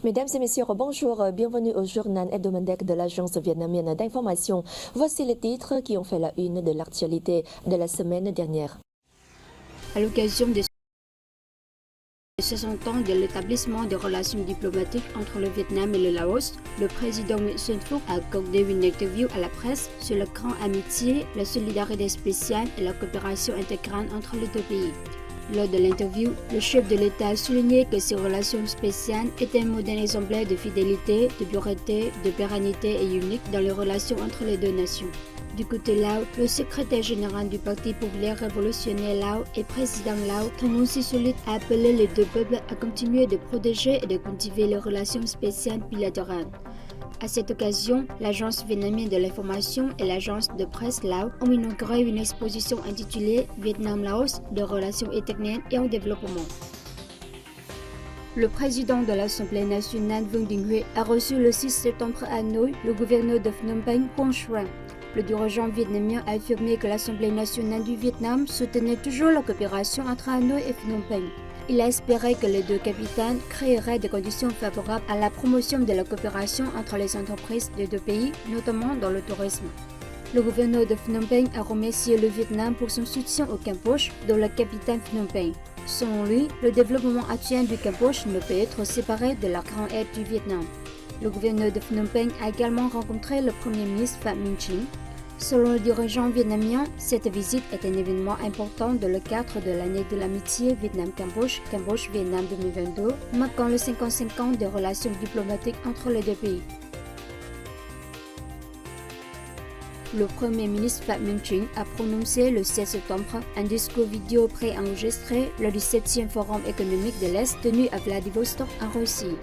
Mesdames et messieurs, bonjour, bienvenue au journal hebdomadaire de l'agence vietnamienne d'information. Voici les titres qui ont fait la une de l'actualité de la semaine dernière. À l'occasion des 60 ans de l'établissement des relations diplomatiques entre le Vietnam et le Laos, le président Nguyễn Xuân Phúc a accordé une interview à la presse sur la grande amitié, la solidarité spéciale et la coopération intégrale entre les deux pays. Lors de l'interview, le chef de l'État a souligné que ces relations spéciales étaient un modèle exemplaire de fidélité, de dureté, de pérennité et unique dans les relations entre les deux nations. Du côté Lao, le secrétaire général du Parti populaire révolutionnaire Lao et président Lao, Thong Sisoulith, a appelé les deux peuples à continuer de protéger et de cultiver les relations spéciales bilatérales. À cette occasion, l'agence vietnamienne de l'information et l'agence de presse Lao ont inauguré une exposition intitulée Vietnam-Laos de relations éternelles et en développement. Le président de l'Assemblée nationale Vương Đình Huệ a reçu le 6 septembre à Hanoï le gouverneur de Phnom Penh, Quang Xuan. Le dirigeant vietnamien a affirmé que l'Assemblée nationale du Vietnam soutenait toujours la coopération entre Hanoï et Phnom Penh. Il a espéré que les deux capitales créeraient des conditions favorables à la promotion de la coopération entre les entreprises des deux pays, notamment dans le tourisme. Le gouverneur de Phnom Penh a remercié le Vietnam pour son soutien au Cambodge, dont la capitale Phnom Penh. Selon lui, le développement actuel du Cambodge ne peut être séparé de la grande aide du Vietnam. Le gouverneur de Phnom Penh a également rencontré le premier ministre Phạm Minh Chính. Selon le dirigeant vietnamien, cette visite est un événement important dans le cadre de l'année de l'amitié Vietnam-Cambodge, Cambodge-Vietnam 2022, marquant les 55 ans des relations diplomatiques entre les deux pays. Le Premier ministre Phạm Minh Chính a prononcé le 16 septembre un discours vidéo préenregistré lors du 7e Forum économique de l'Est tenu à Vladivostok en Russie.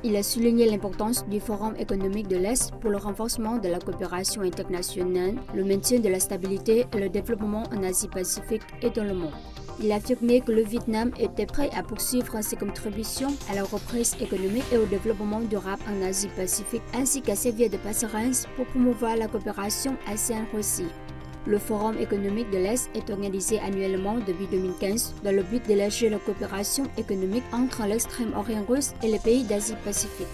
Il a souligné l'importance du Forum économique de l'Est pour le renforcement de la coopération internationale, le maintien de la stabilité et le développement en Asie-Pacifique et dans le monde. Il a affirmé que le Vietnam était prêt à poursuivre ses contributions à la reprise économique et au développement durable en Asie-Pacifique, ainsi qu'à servir de passerelle pour promouvoir la coopération ASEAN-Russie. Le Forum économique de l'Est est organisé annuellement depuis 2015 dans le but d'élargir la coopération économique entre l'extrême-orient russe et les pays d'Asie-Pacifique.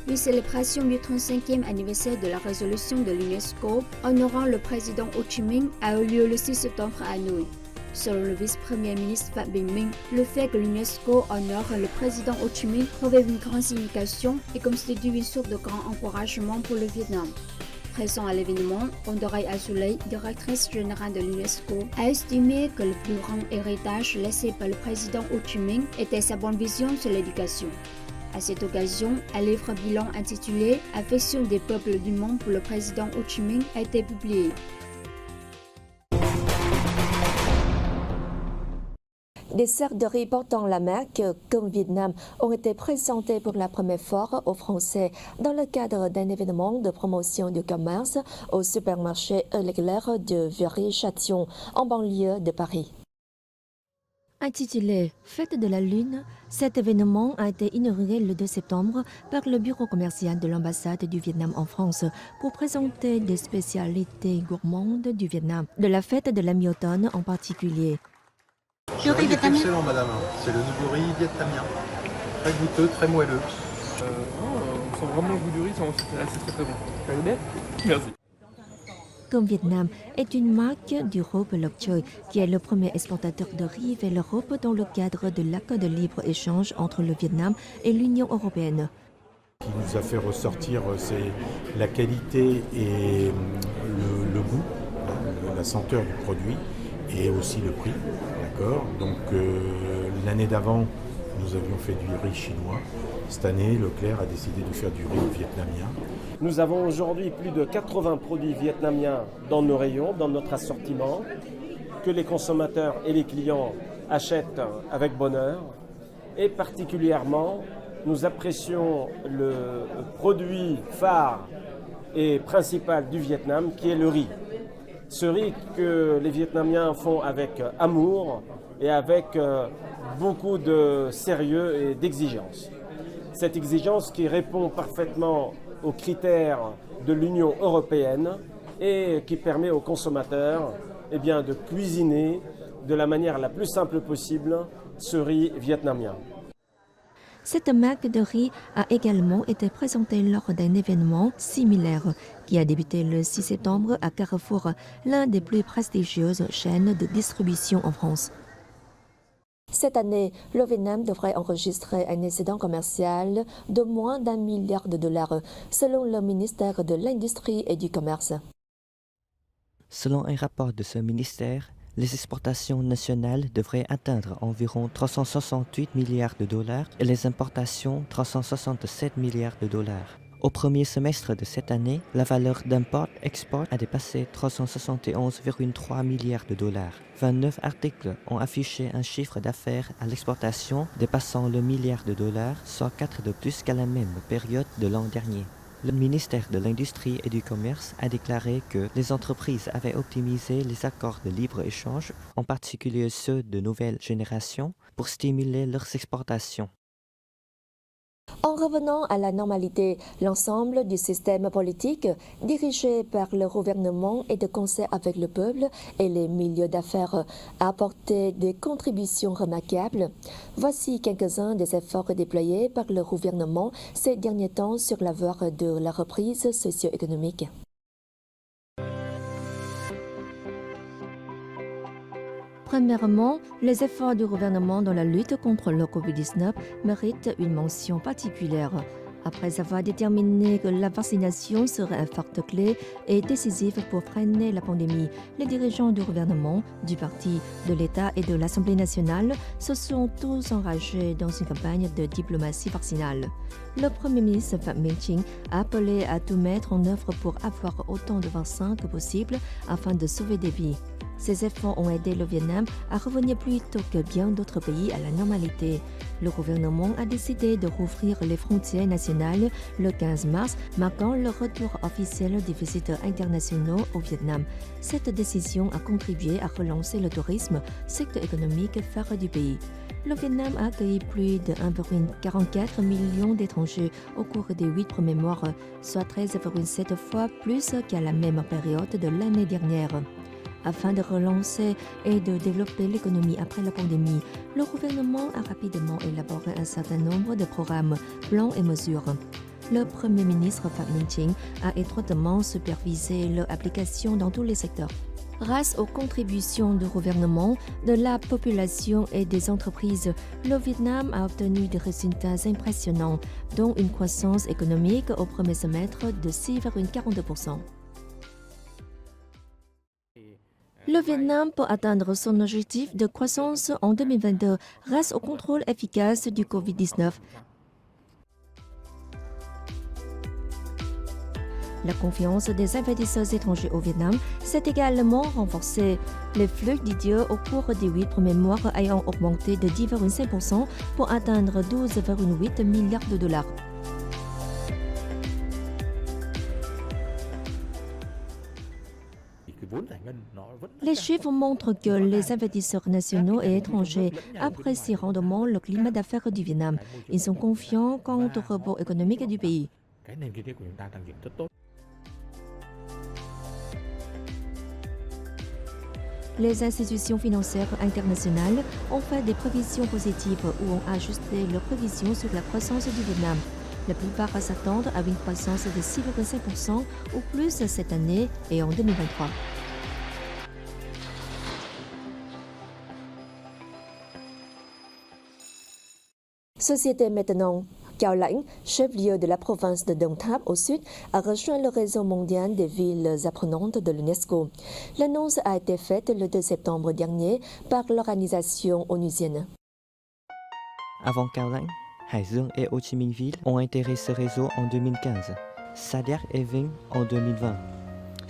Une célébration du 35e anniversaire de la résolution de l'UNESCO honorant le président Ho Chi Minh a eu lieu le 6 septembre à Hanoï. Selon le vice-premier ministre Phạm Bình Minh, le fait que l'UNESCO honore le président Ho Chi Minh revêt une grande signification et constitue une source de grand encouragement pour le Vietnam. Présent à l'événement, Ondorei Azoulay, directrice générale de l'UNESCO, a estimé que le plus grand héritage laissé par le président Ho Chi Minh était sa bonne vision sur l'éducation. À cette occasion, un livre bilan intitulé « Affection des peuples du monde pour le président Ho Chi Minh » a été publié. Des sacs de riz portant la marque Comme Vietnam ont été présentés pour la première fois aux Français dans le cadre d'un événement de promotion du commerce au supermarché Leclerc de Viry-Châtillon, en banlieue de Paris. Intitulé Fête de la Lune, cet événement a été inauguré le 2 septembre par le bureau commercial de l'ambassade du Vietnam en France pour présenter des spécialités gourmandes du Vietnam, de la fête de la mi-automne en particulier. Le riz est excellent, madame. C'est le nouveau riz vietnamien. Très goûteux, très moelleux. On sent vraiment le goût du riz, c'est très bon. Vous allez bien ? Merci. Comme Vietnam est une marque du groupe Lok Choy, qui est le premier exportateur de riz vers l'Europe dans le cadre de l'accord de libre-échange entre le Vietnam et l'Union européenne. Ce qui nous a fait ressortir, c'est la qualité et le goût, la senteur du produit et aussi le prix. D'accord. Donc l'année d'avant, nous avions fait du riz chinois. Cette année, Leclerc a décidé de faire du riz vietnamien. Nous avons aujourd'hui plus de 80 produits vietnamiens dans nos rayons, dans notre assortiment, que les consommateurs et les clients achètent avec bonheur. Et particulièrement, nous apprécions le produit phare et principal du Vietnam, qui est le riz. Ce riz que les Vietnamiens font avec amour et avec beaucoup de sérieux et d'exigence. Cette exigence qui répond parfaitement aux critères de l'Union européenne et qui permet aux consommateurs de cuisiner de la manière la plus simple possible ce riz vietnamien. Cette marque de riz a également été présentée lors d'un événement similaire qui a débuté le 6 septembre à Carrefour, l'un des plus prestigieuses chaînes de distribution en France. Cette année, le Vietnam devrait enregistrer un excédent commercial de moins d'1 milliard de dollars, selon le ministère de l'Industrie et du Commerce. Selon un rapport de ce ministère, les exportations nationales devraient atteindre environ 368 milliards de dollars et les importations 367 milliards de dollars. Au premier semestre de cette année, la valeur d'import-export a dépassé 371,3 milliards de dollars. 29 articles ont affiché un chiffre d'affaires à l'exportation dépassant le milliard de dollars, soit 4 de plus qu'à la même période de l'an dernier. Le ministère de l'Industrie et du Commerce a déclaré que les entreprises avaient optimisé les accords de libre-échange, en particulier ceux de nouvelle génération, pour stimuler leurs exportations. En revenant à la normalité, l'ensemble du système politique, dirigé par le gouvernement et de concert avec le peuple et les milieux d'affaires, a apporté des contributions remarquables. Voici quelques-uns des efforts déployés par le gouvernement ces derniers temps sur la voie de la reprise socio-économique. Premièrement, les efforts du gouvernement dans la lutte contre le Covid-19 méritent une mention particulière. Après avoir déterminé que la vaccination serait un facteur clé et décisif pour freiner la pandémie, les dirigeants du gouvernement, du parti, de l'État et de l'Assemblée nationale se sont tous engagés dans une campagne de diplomatie vaccinale. Le Premier ministre Phạm Minh Chính a appelé à tout mettre en œuvre pour avoir autant de vaccins que possible afin de sauver des vies. Ces efforts ont aidé le Vietnam à revenir plus tôt que bien d'autres pays à la normalité. Le gouvernement a décidé de rouvrir les frontières nationales le 15 mars, marquant le retour officiel des visiteurs internationaux au Vietnam. Cette décision a contribué à relancer le tourisme, secteur économique phare du pays. Le Vietnam a accueilli plus de 1,44 million d'étrangers au cours des 8 premiers mois, soit 13,7 fois plus qu'à la même période de l'année dernière. Afin de relancer et de développer l'économie après la pandémie, le gouvernement a rapidement élaboré un certain nombre de programmes, plans et mesures. Le Premier ministre Phạm Minh Chính a étroitement supervisé leur application dans tous les secteurs. Grâce aux contributions du gouvernement, de la population et des entreprises, le Vietnam a obtenu des résultats impressionnants, dont une croissance économique au premier semestre de 6,42%. Le Vietnam peut atteindre son objectif de croissance en 2022 grâce au contrôle efficace du Covid-19. La confiance des investisseurs étrangers au Vietnam s'est également renforcée. Les flux d'idées au cours des 8 premiers mois ayant augmenté de 10,5% pour atteindre 12,8 milliards de dollars. Les chiffres montrent que les investisseurs nationaux et étrangers apprécient rendement le climat d'affaires du Vietnam. Ils sont confiants quant au rebond économique du pays. Les institutions financières internationales ont fait des prévisions positives ou ont ajusté leurs prévisions sur la croissance du Vietnam. La plupart s'attendent à une croissance de 6,5% ou plus cette année et en 2023. Société maintenant. Cao Lãnh, chef-lieu de la province de Đồng Tháp au sud, a rejoint le réseau mondial des villes apprenantes de l'UNESCO. L'annonce a été faite le 2 septembre dernier par l'organisation onusienne. Avant Cao Lãnh, Hải Dương et Ho Chi Minh Ville ont intégré ce réseau en 2015, Sa Điec et Vinh en 2020.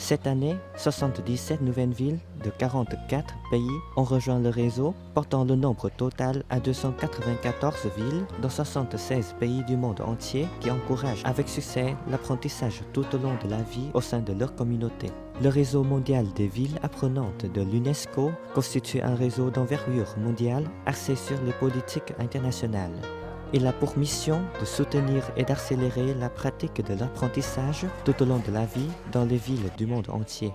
Cette année, 77 nouvelles villes de 44 pays ont rejoint le réseau, portant le nombre total à 294 villes dans 76 pays du monde entier qui encouragent avec succès l'apprentissage tout au long de la vie au sein de leur communauté. Le réseau mondial des villes apprenantes de l'UNESCO constitue un réseau d'envergure mondiale axé sur les politiques internationales. Il a pour mission de soutenir et d'accélérer la pratique de l'apprentissage tout au long de la vie dans les villes du monde entier.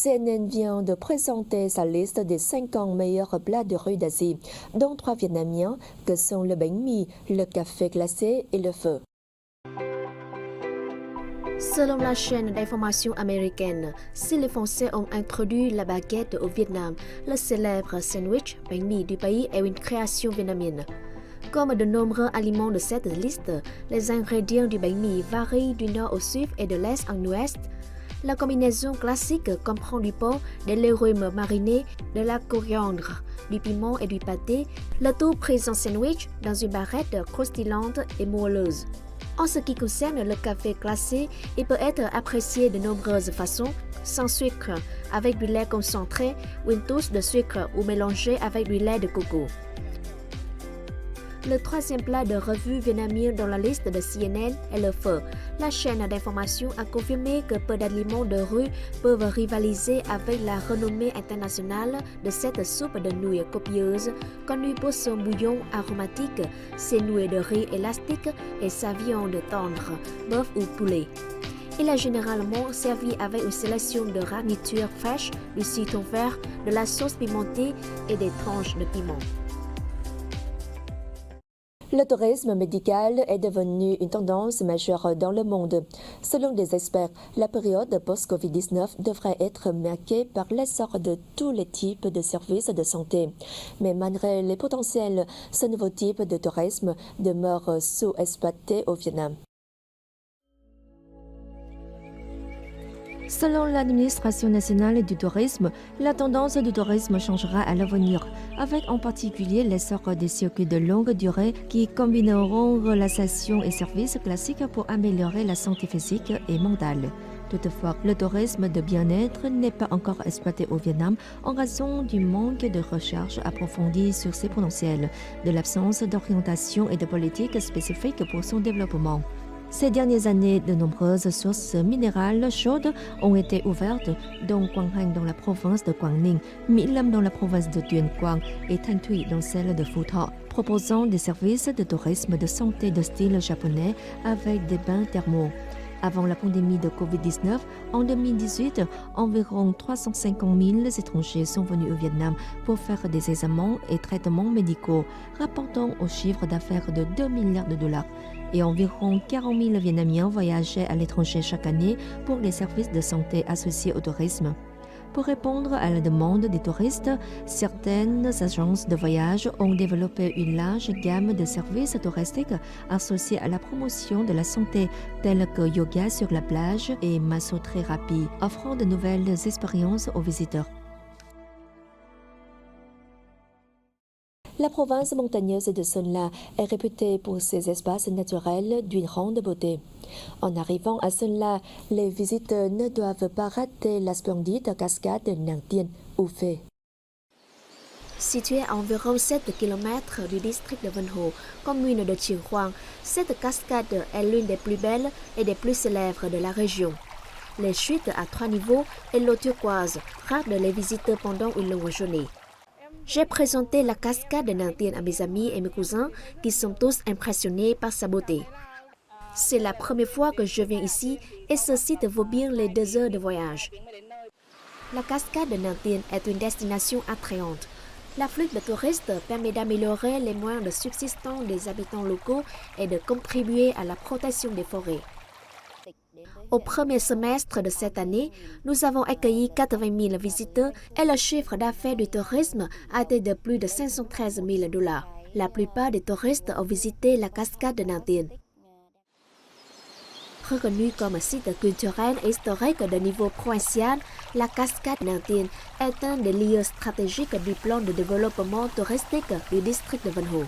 CNN vient de présenter sa liste des 50 meilleurs plats de rue d'Asie, dont 3 vietnamiens que sont le bánh mì, le café glacé et le pho. Selon la chaîne d'information américaine, si les Français ont introduit la baguette au Vietnam, le célèbre sandwich bánh mì du pays est une création vietnamienne. Comme de nombreux aliments de cette liste, les ingrédients du bánh mì varient du nord au sud et de l'est en ouest. La combinaison classique comprend du porc, des légumes marinés, de la coriandre, du piment et du pâté, le tout pris en sandwich dans une barrette croustillante et moelleuse. En ce qui concerne le café glacé, il peut être apprécié de nombreuses façons, sans sucre, avec du lait concentré ou une touche de sucre ou mélangé avec du lait de coco. Le troisième plat de revue vietnamien dans la liste de CNN est le pho. La chaîne d'information a confirmé que peu d'aliments de rue peuvent rivaliser avec la renommée internationale de cette soupe de nouilles copieuse, connue pour son bouillon aromatique, ses nouilles de riz élastiques et sa viande tendre, bœuf ou poulet. Il est généralement servi avec une sélection de garnitures fraîches, du citron vert, de la sauce pimentée et des tranches de piment. Le tourisme médical est devenu une tendance majeure dans le monde. Selon des experts, la période post-Covid-19 devrait être marquée par l'essor de tous les types de services de santé. Mais malgré les potentiels, ce nouveau type de tourisme demeure sous-exploité au Vietnam. Selon l'administration nationale du tourisme, la tendance du tourisme changera à l'avenir, avec en particulier l'essor des circuits de longue durée qui combineront relaxation et services classiques pour améliorer la santé physique et mentale. Toutefois, le tourisme de bien-être n'est pas encore exploité au Vietnam en raison du manque de recherche approfondie sur ses potentiels, de l'absence d'orientation et de politique spécifique pour son développement. Ces dernières années, de nombreuses sources minérales chaudes ont été ouvertes, dont Quang Hanh dans la province de Quang Ninh, My Lam dans la province de Tuyên Quang et Thanh Thuy dans celle de Phu Tho, proposant des services de tourisme de santé de style japonais avec des bains thermaux. Avant la pandémie de Covid-19, en 2018, environ 350 000 étrangers sont venus au Vietnam pour faire des examens et traitements médicaux, rapportant au chiffre d'affaires de 2 milliards de dollars. Et environ 40 000 Vietnamiens voyageaient à l'étranger chaque année pour les services de santé associés au tourisme. Pour répondre à la demande des touristes, certaines agences de voyage ont développé une large gamme de services touristiques associés à la promotion de la santé, tels que yoga sur la plage et massothérapie, offrant de nouvelles expériences aux visiteurs. La province montagneuse de Sơn La est réputée pour ses espaces naturels d'une grande beauté. En arrivant à Sơn La, les visiteurs ne doivent pas rater la splendide cascade de Nàng Tiên ou Phê. Située à environ 7 km du district de Vân Hồ, commune de Chieng Hoang, cette cascade est l'une des plus belles et des plus célèbres de la région. Les chutes à 3 niveaux et l'eau turquoise rardent les visiteurs pendant une longue journée. J'ai présenté la cascade de Nàng Tiên à mes amis et mes cousins qui sont tous impressionnés par sa beauté. C'est la première fois que je viens ici et ce site vaut bien les 2 heures de voyage. La cascade de Nàng Tiên est une destination attrayante. L'afflux de touristes permet d'améliorer les moyens de subsistance des habitants locaux et de contribuer à la protection des forêts. Au premier semestre de cette année, nous avons accueilli 80 000 visiteurs et le chiffre d'affaires du tourisme a été de plus de 513 000 $. La plupart des touristes ont visité la cascade de Nàng Tiên. Reconnue comme site culturel et historique de niveau provincial, la cascade de Nàng Tiên est un des lieux stratégiques du plan de développement touristique du district de Vân Hồ.